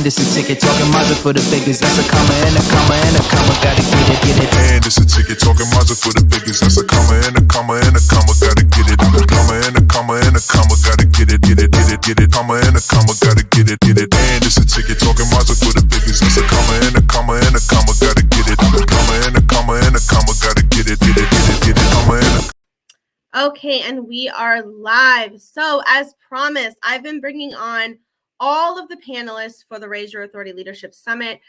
And it's a ticket talking Mazda for the biggest. That's a comma and a comma and a comma. Gotta get it. And it's a ticket talking Mazda for the biggest. That's a comma and a comma and a comma. Gotta get it. A comma and a comma and a comma. Gotta get it. Comma and a comma. Gotta get it. And it's a ticket talking Mazda for the biggest. That's a comma and a comma and a comma. Gotta get it. A comma and a comma and a comma. Gotta get it. Comma and a. Okay, and we are live. So as promised, I've been bringing on all of the panelists for the Raise Your Authority Leadership Summit.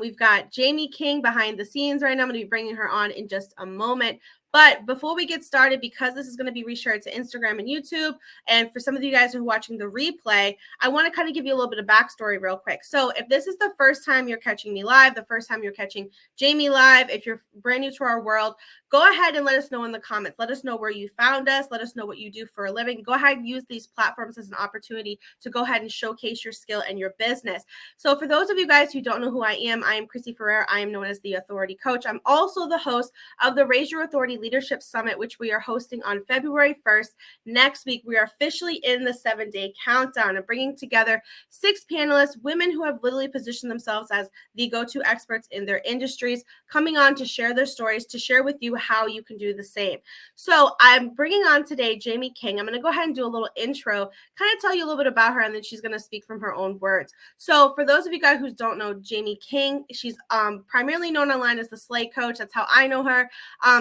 We've got Jamie King behind the scenes right now. I'm going to be bringing her on in just a moment. But before we get started, because this is going to be reshared to Instagram and YouTube, and for some of you guys who are watching the replay, I want to kind of give you a little bit of backstory real quick. So if this is the first time you're catching me live, the first time you're catching Jamie live, if you're brand new to our world, go ahead and let us know in the comments. Let us know where you found us. Let us know what you do for a living. Go ahead and use these platforms as an opportunity to go ahead and showcase your skill and your business. So for those of you guys who don't know who I am Christy Ferrer. I am known as the Authority Coach. I'm also the host of the Raise Your Authority Leadership Summit, which we are hosting on February 1st. Next week, we are officially in the 7-day countdown and bringing together 6 panelists, women who have literally positioned themselves as the go-to experts in their industries, coming on to share their stories, to share with you how you can do the same. So I'm bringing on today Jamie King. I'm going to go ahead and do a little intro, kind of tell you a little bit about her, and then she's going to speak from her own words. So for those of you guys who don't know Jamie King, she's primarily known online as the Slay Coach. That's how I know her.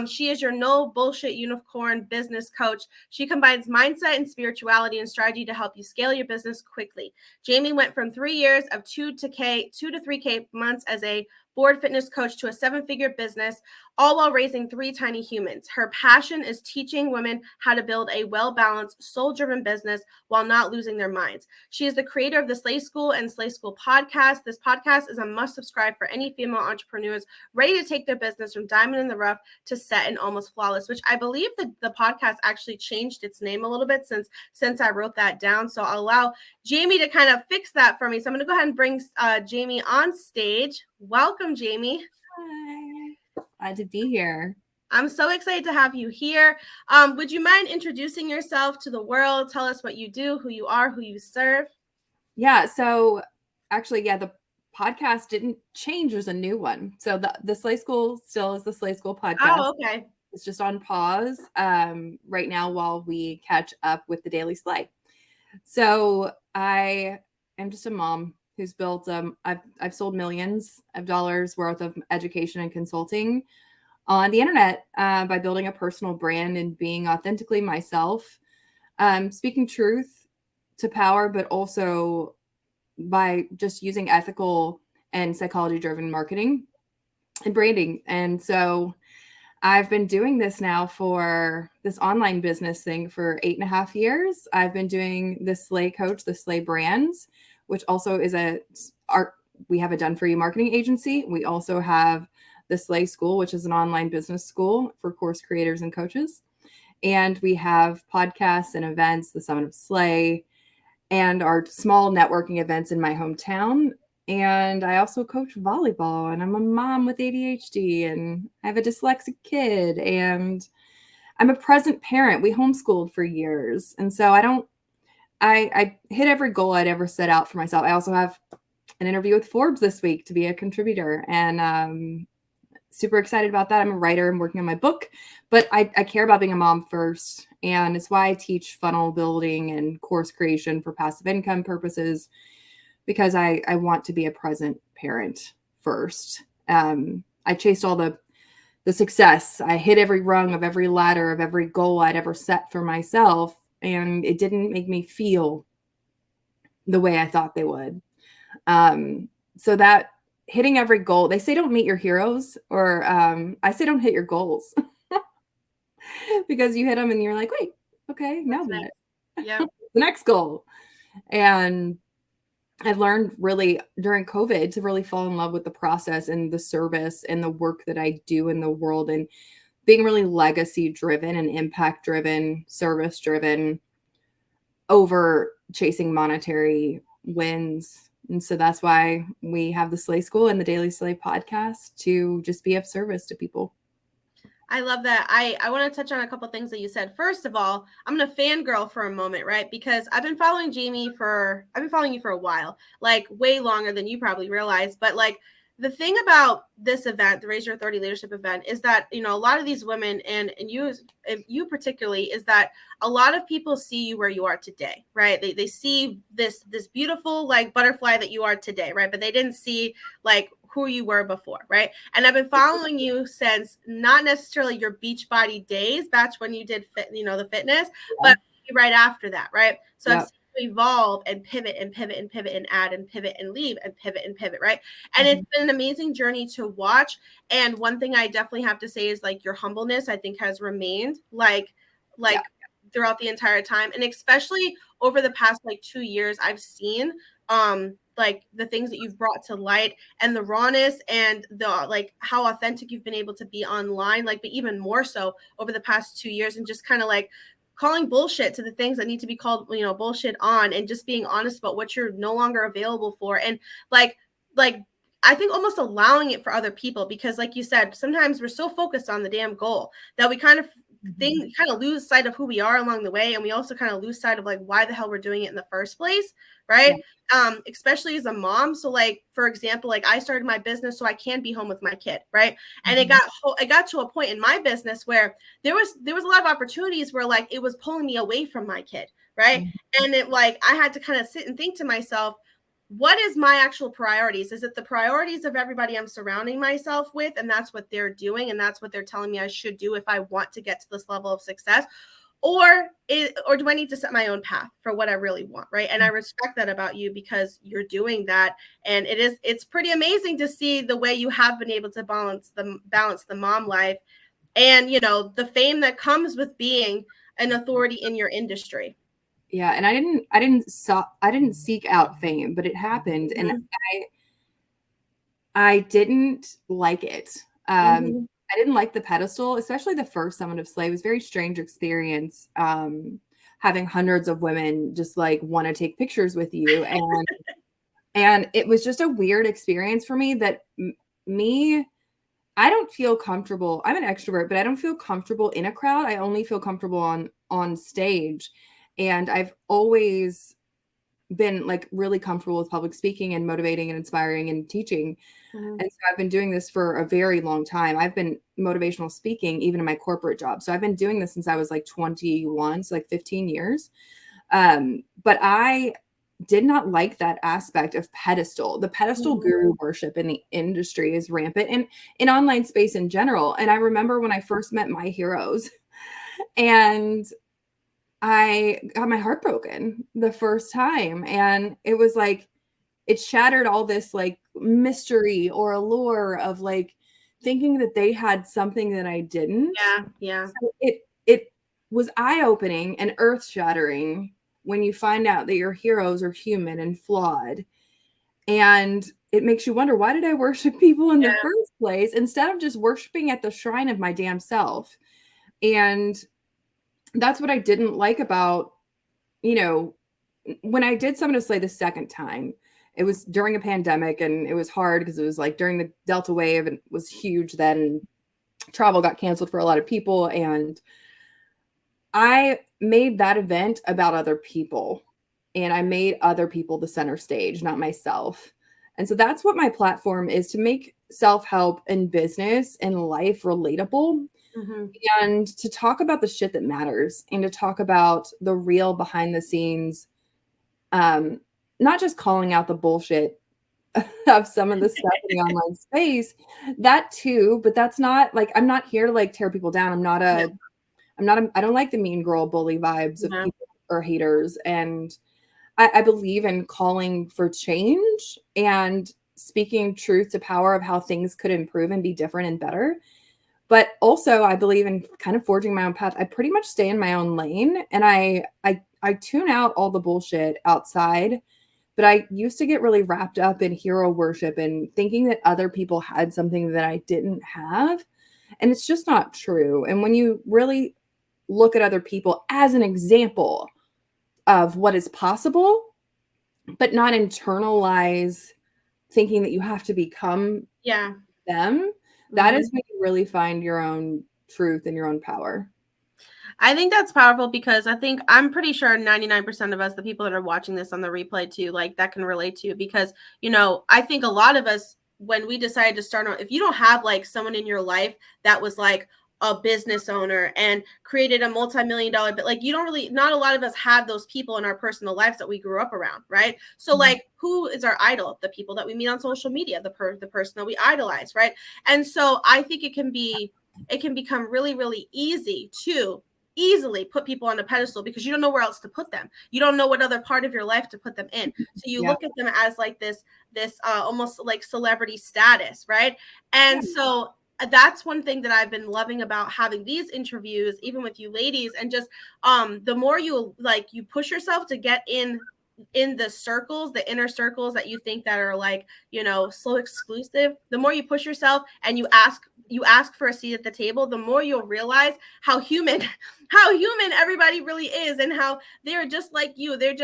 She is your no bullshit unicorn business coach. She combines mindset and spirituality and strategy to help you scale your business quickly. Jamie went from 3 years of 2 to 3K months as a board fitness coach to a 7-figure business, all while raising 3 tiny humans. Her passion is teaching women how to build a well-balanced, soul-driven business while not losing their minds. She is the creator of the Slay School and Slay School podcast. This podcast is a must-subscribe for any female entrepreneurs ready to take their business from diamond in the rough to set and almost flawless, which I believe that the podcast actually changed its name a little bit since I wrote that down. So I'll allow Jamie to kind of fix that for me. So I'm going to go ahead and bring Jamie on stage. Welcome, Jamie. Hi. Glad to be here. I'm so excited to have you here. Would you mind introducing yourself to the world? Tell us what you do, who you are, who you serve. Yeah. So actually, the podcast didn't change. There's a new one. So the Slay School still is the Slay School podcast. Oh, okay. It's just on pause right now while we catch up with the Daily Slay. So I am just a mom who's built, I've sold millions of dollars worth of education and consulting on the internet by building a personal brand and being authentically myself, speaking truth to power, but also by just using ethical and psychology-driven marketing and branding. And so I've been doing this now for this online business thing for 8.5 years. I've been doing the Slay Coach, the Slay Brands, which also is we have a done-for-you marketing agency. We also have the Slay School, which is an online business school for course creators and coaches. And we have podcasts and events, the Summit of Slay, and our small networking events in my hometown. And I also coach volleyball, and I'm a mom with ADHD, and I have a dyslexic kid, and I'm a present parent. We homeschooled for years. And so I hit every goal I'd ever set out for myself. I also have an interview with Forbes this week to be a contributor, and super excited about that. I'm a writer. I'm working on my book, but I care about being a mom first. And it's why I teach funnel building and course creation for passive income purposes, because I want to be a present parent first. I chased all the success. I hit every rung of every ladder of every goal I'd ever set for myself, and it didn't make me feel the way I thought they would. So that hitting every goal, they say don't meet your heroes, or I say don't hit your goals because you hit them and you're like, wait, okay, now what? Yeah, The next goal. And I've learned really during COVID to really fall in love with the process and the service and the work that I do in the world, and being really legacy driven and impact driven, service driven over chasing monetary wins. And so that's why we have the Slay School and the Daily Slay podcast, to just be of service to people. I love that. I want to touch on a couple things that you said. First of all, I'm gonna fangirl for a moment, right? Because I've been following you for a while, like way longer than you probably realize. But like the thing about this event, the Raise Your Authority Leadership event, is that a lot of these women and you particularly, is that a lot of people see you where you are today, right? They see this beautiful like butterfly that you are today, right? But they didn't see like who you were before, right? And I've been following you since not necessarily your Beachbody days, that's when you did the fitness, but right after that, right? So I've seen you evolve and pivot and pivot and pivot and add and pivot and leave and pivot, right? And it's been an amazing journey to watch. And one thing I definitely have to say is like your humbleness, I think, has remained like throughout the entire time, and especially over the past like 2 years, I've seen like the things that you've brought to light and the rawness and the like how authentic you've been able to be online, like, but even more so over the past 2 years, and just kind of like calling bullshit to the things that need to be called bullshit on, and just being honest about what you're no longer available for, and like I think almost allowing it for other people, because like you said, sometimes we're so focused on the damn goal that we kind of lose sight of who we are along the way, and we also kind of lose sight of like why the hell we're doing it in the first place, right? Especially as a mom. So like, for example, like I started my business so I can be home with my kid, right? And it got to a point in my business where there was a lot of opportunities where like it was pulling me away from my kid, right? And it like I had to kind of sit and think to myself, what is my actual priorities? Is it the priorities of everybody I'm surrounding myself with, and that's what they're doing, and that's what they're telling me I should do if I want to get to this level of success? Or do I need to set my own path for what I really want, right? And I respect that about you, because you're doing that, and it's pretty amazing to see the way you have been able to balance the mom life and the fame that comes with being an authority in your industry. Yeah, and I didn't seek out fame, but it happened, and I didn't like it. I didn't like the pedestal, especially the first Summit of Slay. It was a very strange experience, having hundreds of women just like want to take pictures with you, and it was just a weird experience for me. That I don't feel comfortable. I'm an extrovert, but I don't feel comfortable in a crowd. I only feel comfortable on stage. And I've always been like really comfortable with public speaking and motivating and inspiring and teaching. And so I've been doing this for a very long time. I've been motivational speaking even in my corporate job. So I've been doing this since I was like 21, so like 15 years. But I did not like that aspect of pedestal. The pedestal guru worship in the industry is rampant, and in online space in general. And I remember when I first met my heroes, and I got my heart broken the first time. And it was like, it shattered all this like mystery or allure of like thinking that they had something that I didn't. Yeah. So it was eye-opening and earth-shattering when you find out that your heroes are human and flawed. And it makes you wonder, why did I worship people in the first place instead of just worshiping at the shrine of my damn self? And that's what I didn't like about, when I did Summit of Slay the second time. It was during a pandemic, and it was hard because it was like during the Delta wave, and it was huge then. Travel got canceled for a lot of people, and I made that event about other people, and I made other people the center stage, not myself. And so that's what my platform is, to make self-help and business and life relatable. And to talk about the shit that matters, and to talk about the real behind the scenes, not just calling out the bullshit of some of the stuff in the online space, that too, but that's not like, I'm not here to like tear people down. I don't like the mean girl bully vibes of people or haters. And I believe in calling for change and speaking truth to power of how things could improve and be different and better. But also I believe in kind of forging my own path. I pretty much stay in my own lane, and I tune out all the bullshit outside. But I used to get really wrapped up in hero worship and thinking that other people had something that I didn't have. And it's just not true. And when you really look at other people as an example of what is possible, but not internalize thinking that you have to become them, that is when you really find your own truth and your own power. I think that's powerful because I'm pretty sure 99% of us, the people that are watching this on the replay too, like that can relate to, because, you know, I think a lot of us, when we decided to start on, if you don't have like someone in your life that was like a business owner and created a multi-million-dollar, but like, you don't really, not a lot of us have those people in our personal lives that we grew up around. Right. So like, who is our idol? The people that we meet on social media, the person that we idolize. Right. And so I think it can become really, really easy to easily put people on a pedestal because you don't know where else to put them. You don't know what other part of your life to put them in. So you look at them as like this almost like celebrity status, right? And so that's one thing that I've been loving about having these interviews, even with you ladies, and just the more you push yourself to get in the circles, the inner circles that you think that are like, you know, so exclusive, the more you push yourself and you ask for a seat at the table, the more you'll realize how human everybody really is, and how they're just like you. They're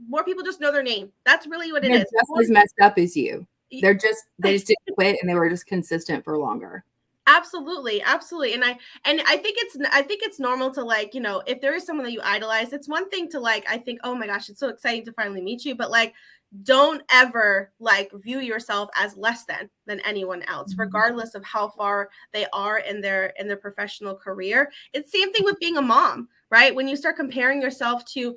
more people just know their name. That's really what it is. Just as messed up as you. They just didn't quit, and they were just consistent for longer. Absolutely. And I think it's normal to, like, you know, if there is someone that you idolize, it's one thing to like, I think, oh my gosh, it's so exciting to finally meet you, but like, don't ever like view yourself as less than anyone else, regardless of how far they are in their professional career. It's the same thing with being a mom, right? When you start comparing yourself to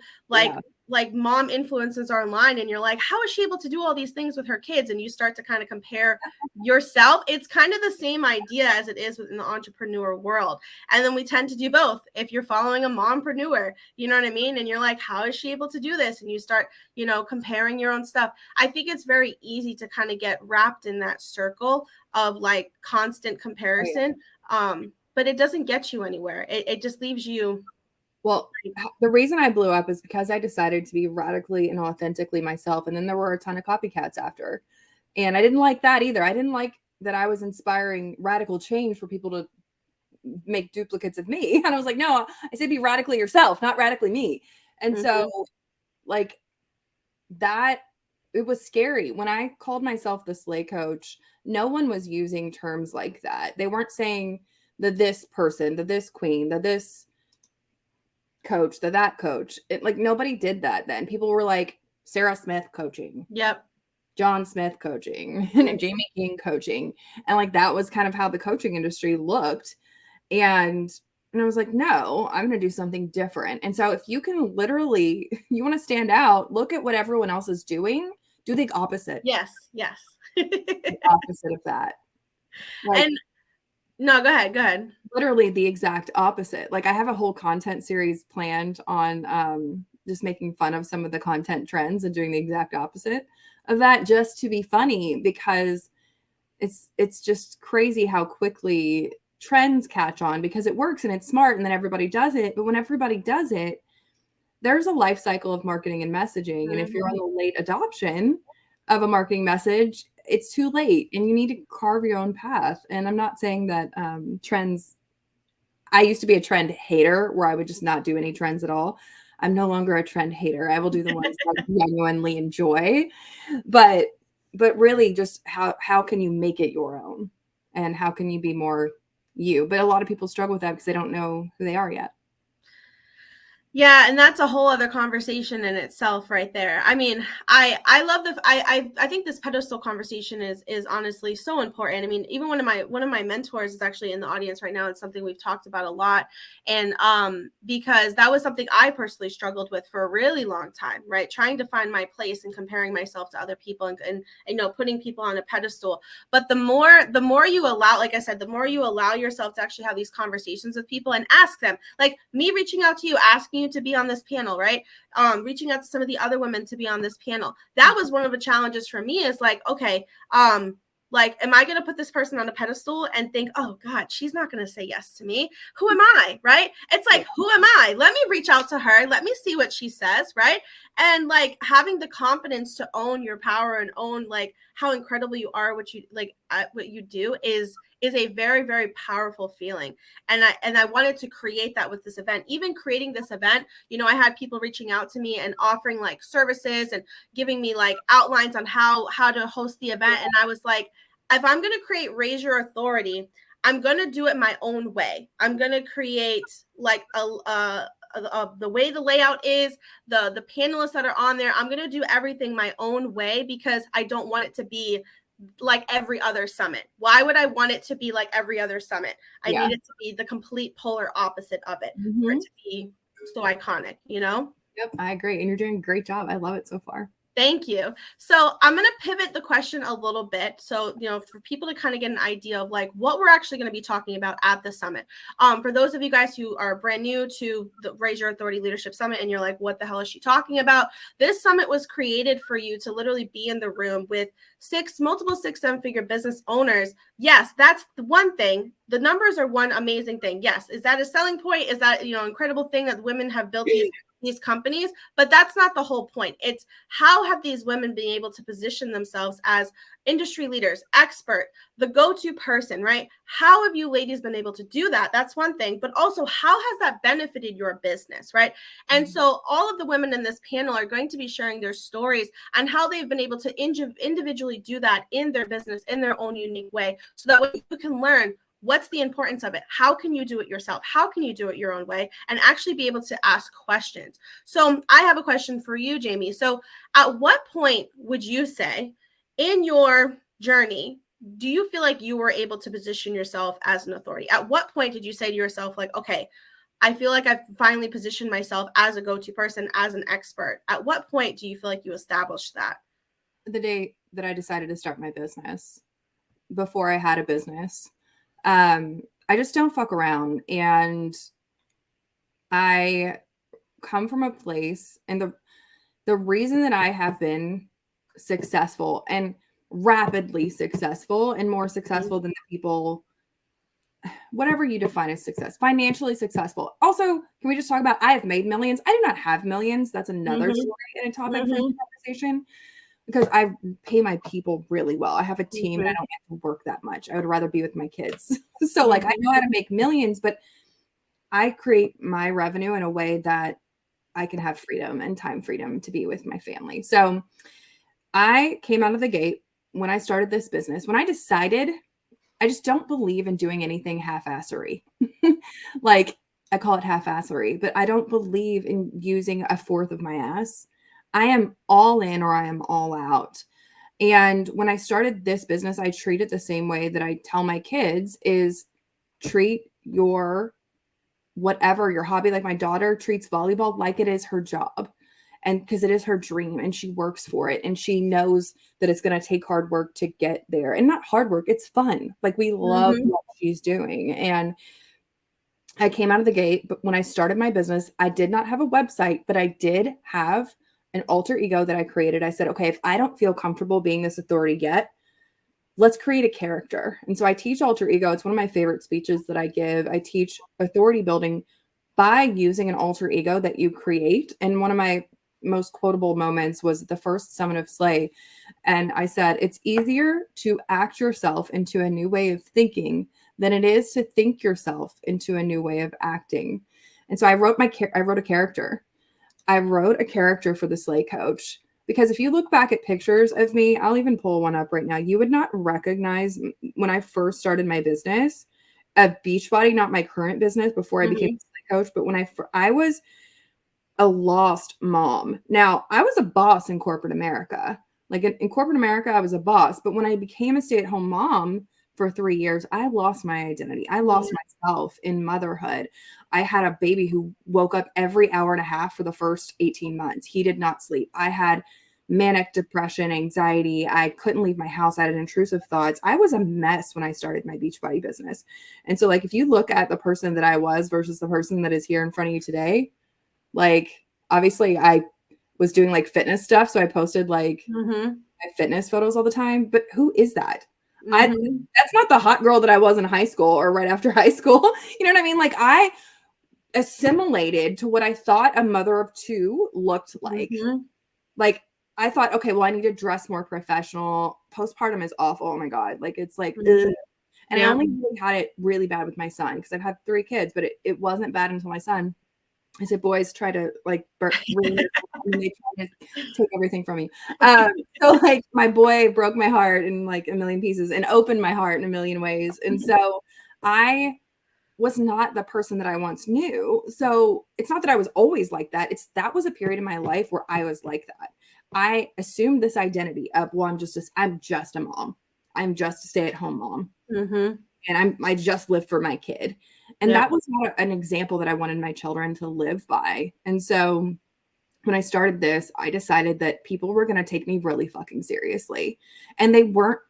like mom influencers online, and you're like, how is she able to do all these things with her kids? And you start to kind of compare yourself. It's kind of the same idea as it is within the entrepreneur world. And then we tend to do both. If you're following a mompreneur, you know what I mean? And you're like, how is she able to do this? And you start, you know, comparing your own stuff. I think it's very easy to kind of get wrapped in that circle of like constant comparison. But it doesn't get you anywhere. It just leaves you. Well, the reason I blew up is because I decided to be radically and authentically myself. And then there were a ton of copycats after. And I didn't like that either. I didn't like that I was inspiring radical change for people to make duplicates of me. And I was like, no, I said be radically yourself, not radically me. And so like that, it was scary. When I called myself the slay coach, no one was using terms like that. They weren't saying the this person, the this queen, the this coach, that coach. It, like, nobody did that then. People were like, Sarah Smith coaching. Yep. John Smith coaching and Jamie King coaching. And like that was kind of how the coaching industry looked. And I was like, no, I'm going to do something different. And so if you can literally, you want to stand out, look at what everyone else is doing, do the opposite. Yes. The opposite of that. Like, and no, go ahead. Literally the exact opposite. Like I have a whole content series planned on just making fun of some of the content trends and doing the exact opposite of that, just to be funny, because it's just crazy how quickly trends catch on because it works and it's smart and then everybody does it. But when everybody does it, there's a life cycle of marketing and messaging. And if you're on the late adoption of a marketing message, it's too late and you need to carve your own path. And I'm not saying that trends, I used to be a trend hater where I would just not do any trends at all. I'm no longer a trend hater. I will do the ones that I genuinely enjoy, but really just how can you make it your own and how can you be more you? But a lot of people struggle with that because they don't know who they are yet. Yeah, and that's a whole other conversation in itself right there. I mean, I love I think this pedestal conversation is honestly so important. I mean, even one of my mentors is actually in the audience right now. It's something we've talked about a lot. And because that was something I personally struggled with for a really long time, right? Trying to find my place and comparing myself to other people and you know, putting people on a pedestal. But the more you allow, like I said, the more you allow yourself to actually have these conversations with people and ask them, like me reaching out to you, asking you to be on this panel, right? Reaching out to some of the other women to be on this panel. That was one of the challenges for me, is like, okay, like, am I going to put this person on a pedestal and think, oh God, she's not going to say yes to me. Who am I? Right? It's like, who am I? Let me reach out to her. Let me see what she says. Right. And like having the confidence to own your power and own like how incredible you are, what you do is a very, very powerful feeling. And I wanted to create that with this event. Even creating this event, you know, I had people reaching out to me and offering like services and giving me like outlines on how to host the event. And I was like, if I'm going to create Raise Your Authority, I'm going to do it my own way. I'm going to create like the way the layout is, the panelists that are on there. I'm going to do everything my own way because I don't want it to be like every other summit. Why would I want it to be like every other summit? I need it to be the complete polar opposite of it for it to be so iconic, you know? Yep, I agree. And you're doing a great job. I love it so far. Thank you. So I'm going to pivot the question a little bit. So, you know, for people to kind of get an idea of like what we're actually going to be talking about at the summit. For those of you guys who are brand new to the Raise Your Authority Leadership Summit and you're like, what the hell is she talking about? This summit was created for you to literally be in the room with multiple 6-7-figure business owners. Yes, that's the one thing. The numbers are one amazing thing. Yes. Is that a selling point? Is that, you know, incredible thing that women have built these companies? But that's not the whole point. It's how have these women been able to position themselves as industry leaders, expert, the go-to person, right? How have you ladies been able to do that? That's one thing, but also how has that benefited your business, right? And so all of the women in this panel are going to be sharing their stories and how they've been able to individually do that in their business in their own unique way, so that way you can learn what's the importance of it? How can you do it yourself? How can you do it your own way and actually be able to ask questions? So I have a question for you, Jamie. So at what point would you say in your journey, do you feel like you were able to position yourself as an authority? At what point did you say to yourself, like, okay, I feel like I've finally positioned myself as a go-to person, as an expert? At what point do you feel like you established that? The day that I decided to start my business, before I had a business. I just don't fuck around. And I come from a place, and the reason that I have been successful and rapidly successful and more successful than the people, whatever you define as success, financially successful. Also, can we just talk about, I have made millions. I do not have millions. That's another story and a topic for the conversation, because I pay my people really well. I have a team and I don't have to work that much. I would rather be with my kids. So like, I know how to make millions, but I create my revenue in a way that I can have freedom and time freedom to be with my family. So I came out of the gate when I started this business, when I decided I just don't believe in doing anything half-assery. Like, I call it half-assery, but I don't believe in using a fourth of my ass. I am all in or I am all out. And when I started this business, I treat it the same way that I tell my kids, is treat your whatever, your hobby. Like my daughter treats volleyball like it is her job. And because it is her dream and she works for it and she knows that it's going to take hard work to get there, and not hard work. It's fun. Like we love what she's doing. And I came out of the gate, but when I started my business, I did not have a website, but I did have an alter ego that I created. I said, okay, if I don't feel comfortable being this authority yet, let's create a character. And so I teach alter ego. It's one of my favorite speeches that I give. I teach authority building by using an alter ego that you create. And one of my most quotable moments was the first summit of Slay. And I said, it's easier to act yourself into a new way of thinking than it is to think yourself into a new way of acting. And so I wrote a character. I wrote a character for the Slay Coach, because if you look back at pictures of me, I'll even pull one up right now. You would not recognize, when I first started my business, a Beachbody, not my current business before I became a Slay Coach, but when I was a lost mom. Now, I was a boss in corporate America. Like in corporate America, I was a boss. But when I became a stay-at-home mom for 3 years, I lost my identity. I lost myself in motherhood. I had a baby who woke up every hour and a half for the first 18 months. He did not sleep. I had manic depression, anxiety. I couldn't leave my house. I had intrusive thoughts. I was a mess when I started my Beachbody business. And so like, if you look at the person that I was versus the person that is here in front of you today, like, obviously I was doing like fitness stuff. So I posted like my fitness photos all the time, but who is that? That's not the hot girl that I was in high school or right after high school. You know what I mean? Like I assimilated to what I thought a mother of two looked like. Like I thought, okay, well, I need to dress more professional. Postpartum is awful. Oh my God. Like it's like, ugh. And I only really had it really bad with my son, because I've had 3 kids, but it wasn't bad until my son. I said, boys try to like and they try to take everything from me. So like my boy broke my heart in like a million pieces and opened my heart in a million ways. And so I was not the person that I once knew. So it's not that I was always like that. That was a period in my life where I was like that. I assumed this identity of, well, I'm just a mom. I'm just a stay-at-home mom. Mm-hmm. And I just live for my kid. And Yep. that was not an example that I wanted my children to live by. And so when I started this, I decided that people were going to take me really fucking seriously. And they weren't.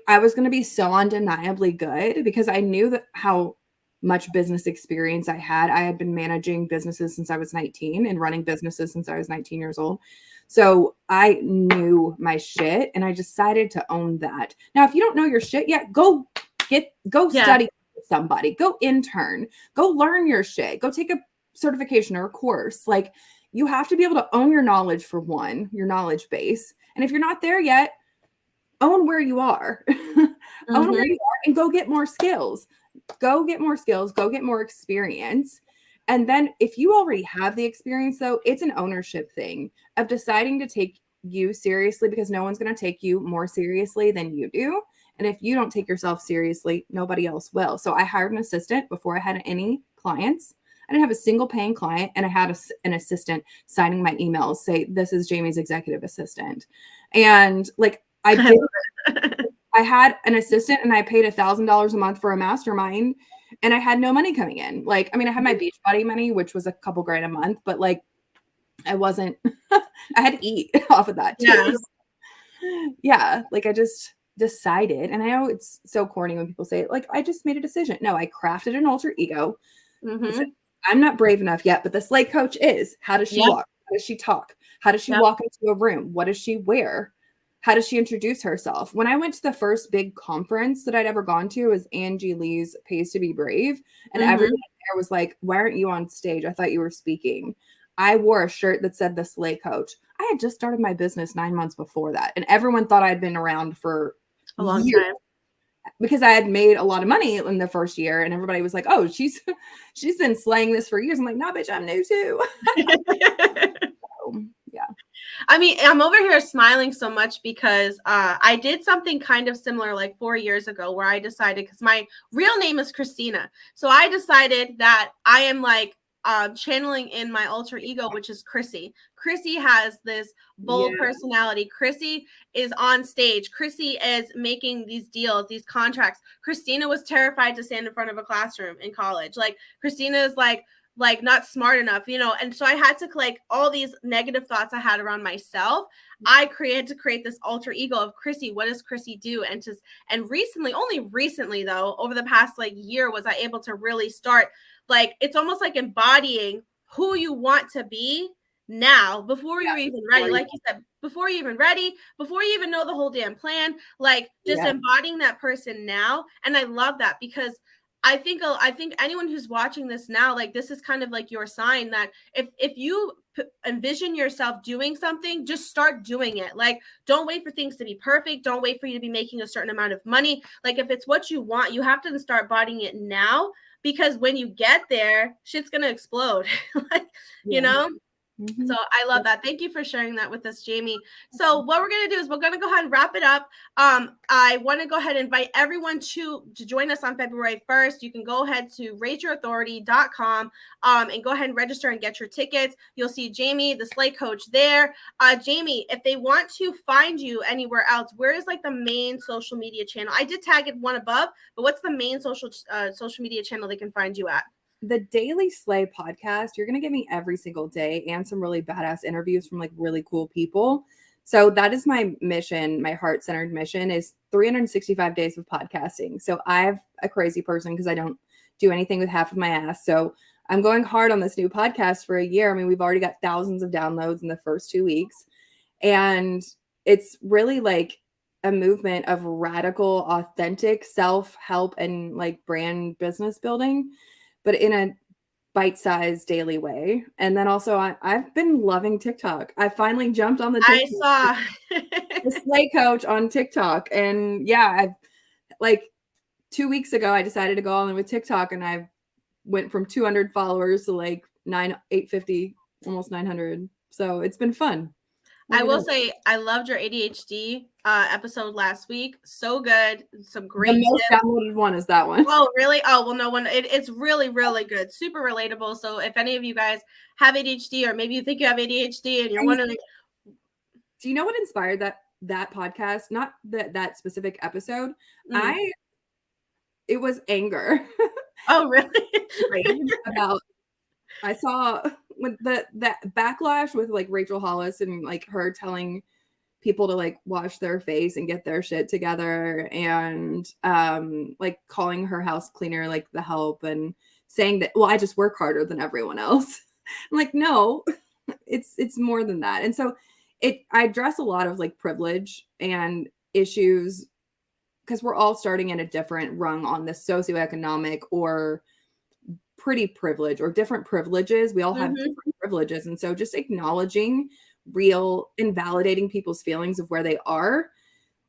I was going to be so undeniably good because I knew that how much business experience I had. I had been managing businesses since I was 19 and running businesses since I was 19 years old. So I knew my shit and I decided to own that. Now, if you don't know your shit yet, go study with somebody, go intern, go learn your shit, go take a certification or a course. Like, you have to be able to own your knowledge, for one, your knowledge base. And if you're not there yet, own where you are. Own where you are and go get more skills. Go get more skills, go get more experience. And then if you already have the experience, though, it's an ownership thing of deciding to take you seriously, because no one's going to take you more seriously than you do. And if you don't take yourself seriously, nobody else will. So I hired an assistant before I had any clients. I didn't have a single paying client, and I had an assistant signing my emails, say, this is Jamie's executive assistant. And like, I had an assistant and I paid $1,000 a month for a mastermind, and I had no money coming in. Like, I mean, I had my Beachbody money, which was a couple grand a month, but like, I wasn't, I had to eat off of that too. Yeah. Like, I just decided, and I know it's so corny when people say it, like, I just made a decision. No, I crafted an alter ego. I'm not brave enough yet, but the slate coach is. How does she walk? How does she talk? How does she walk into a room? What does she wear? How does she introduce herself? When I went to the first big conference that I'd ever gone to, was Angie Lee's Pays to Be Brave. And everyone there was like, why aren't you on stage? I thought you were speaking. I wore a shirt that said the Slay Coach. I had just started my business 9 months before that. And everyone thought I'd been around for a long time, because I had made a lot of money in the first year, and everybody was like, oh, she's been slaying this for years. I'm like, nah, bitch, I'm new too. So, yeah. I mean, I'm over here smiling so much because I did something kind of similar like 4 years ago, where I decided, because my real name is Christina. So I decided that I am like channeling in my alter ego, which is Chrissy. Chrissy has this bold personality. Chrissy is on stage. Chrissy is making these deals, these contracts. Christina was terrified to stand in front of a classroom in college. Like, Christina is like not smart enough, you know? And so I had to, like, all these negative thoughts I had around myself, I created to create this alter ego of Chrissy. What does Chrissy do? And recently, only recently though, over the past like year, was I able to really start, like, it's almost like embodying who you want to be now, before you're even ready. Like you said, before you're even ready, before you even know the whole damn plan, like, just embodying that person now. And I love that, because I think anyone who's watching this now, like, this is kind of like your sign that if you envision yourself doing something, just start doing it. Like, don't wait for things to be perfect. Don't wait for you to be making a certain amount of money. Like, if it's what you want, you have to start bodying it now, because when you get there, shit's gonna explode. Like, you know. So I love that. Thank you for sharing that with us, Jamie. So what we're going to do is we're going to go ahead and wrap it up. I want to go ahead and invite everyone to join us on February 1st. You can go ahead to raiseyourauthority.com and go ahead and register and get your tickets. You'll see Jamie, the Slay Coach, there. Jamie, if they want to find you anywhere else, where is like the main social media channel? I did tag it one above, but what's the main social media channel they can find you at? The Daily Slay podcast, you're going to get me every single day, and some really badass interviews from like really cool people. So that is my mission. My heart-centered mission is 365 days of podcasting. So I'm a crazy person because I don't do anything with half of my ass. So I'm going hard on this new podcast for a year. I mean, we've already got thousands of downloads in the first 2 weeks. And it's really like a movement of radical, authentic self-help and like brand business building, but in a bite-sized daily way. And then also I've been loving TikTok. I finally jumped on the TikTok. I saw the Slay Coach on TikTok. And yeah, I've like 2 weeks ago, I decided to go all in with TikTok, and I went from 200 followers to like 850, almost 900. So it's been fun. I will say I loved your ADHD episode last week. So good. Some great The most tips. downloaded one is that one. Oh, really? Oh, well, no one. It's really, really good. Super relatable. So if any of you guys have ADHD, or maybe you think you have ADHD and you're wondering, do you know what inspired that podcast? Not that specific episode. Mm. It was anger. Oh, really? About I saw with that backlash with like Rachel Hollis and like her telling people to like wash their face and get their shit together, and like calling her house cleaner like the help, and saying that, well, I just work harder than everyone else. I'm like, no, it's more than that. And so I address a lot of like privilege and issues because we're all starting in a different rung on the socioeconomic or pretty privilege or different privileges. We all have different privileges. And so just acknowledging real and validating people's feelings of where they are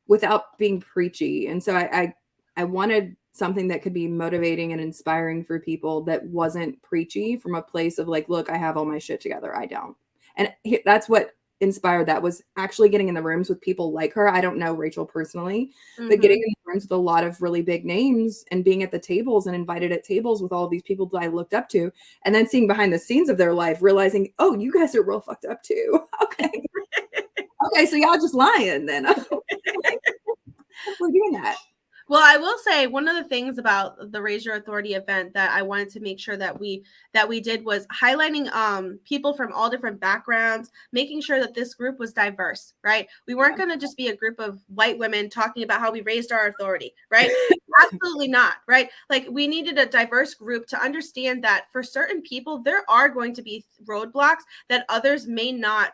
without being preachy. And so I wanted something that could be motivating and inspiring for people that wasn't preachy from a place of like, look, I have all my shit together. I don't. And that's what inspired that, was actually getting in the rooms with people like her. I don't know Rachel personally, but getting in the rooms with a lot of really big names and being at the tables and invited at tables with all of these people that I looked up to, and then seeing behind the scenes of their life, realizing, oh, you guys are real fucked up too. Okay. Okay, so y'all just lying then. We're doing that. Well, I will say one of the things about the Raise Your Authority event that I wanted to make sure that we did was highlighting people from all different backgrounds, making sure that this group was diverse, right? We weren't going to just be a group of white women talking about how we raised our authority, right? Absolutely not, right? Like, we needed a diverse group to understand that for certain people, there are going to be roadblocks that others may not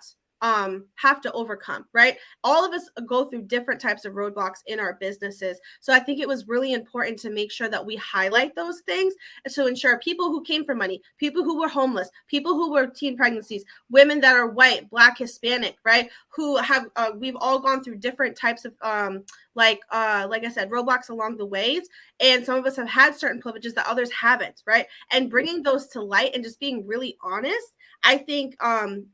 have to overcome, right? All of us go through different types of roadblocks in our businesses. So I think it was really important to make sure that we highlight those things to ensure people who came from money, people who were homeless, people who were teen pregnancies, women that are white, Black, Hispanic, right? Who have, we've all gone through different types of, like I said, roadblocks along the ways. And some of us have had certain privileges that others haven't, right? And bringing those to light and just being really honest, I think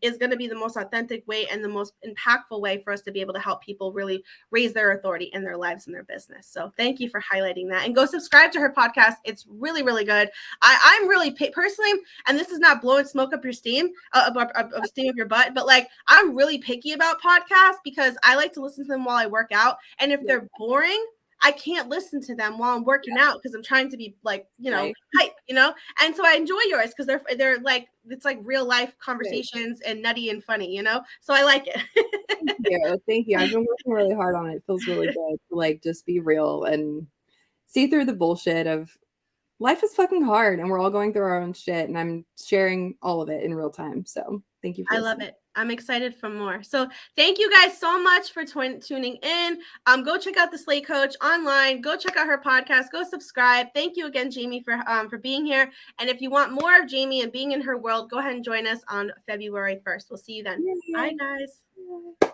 is going to be the most authentic way and the most impactful way for us to be able to help people really raise their authority in their lives and their business. So thank you for highlighting that, and go subscribe to her podcast. It's really, really good. I'm really personally, and this is not blowing smoke up your steam, steam up your butt, but like, I'm really picky about podcasts because I like to listen to them while I work out. And if they're boring, I can't listen to them while I'm working out because I'm trying to be like, hype, and so I enjoy yours because they're like, it's like real life conversations and nutty and funny, so I like it. Thank you. I've been working really hard on it. It feels really good to like just be real and see through the bullshit of life is fucking hard and we're all going through our own shit, and I'm sharing all of it in real time. So thank you for listening. Love it. I'm excited for more. So thank you guys so much for tuning in. Go check out the Slate Coach online. Go check out her podcast. Go subscribe. Thank you again, Jamie, for being here. And if you want more of Jamie and being in her world, go ahead and join us on February 1st. We'll see you then. Bye, guys.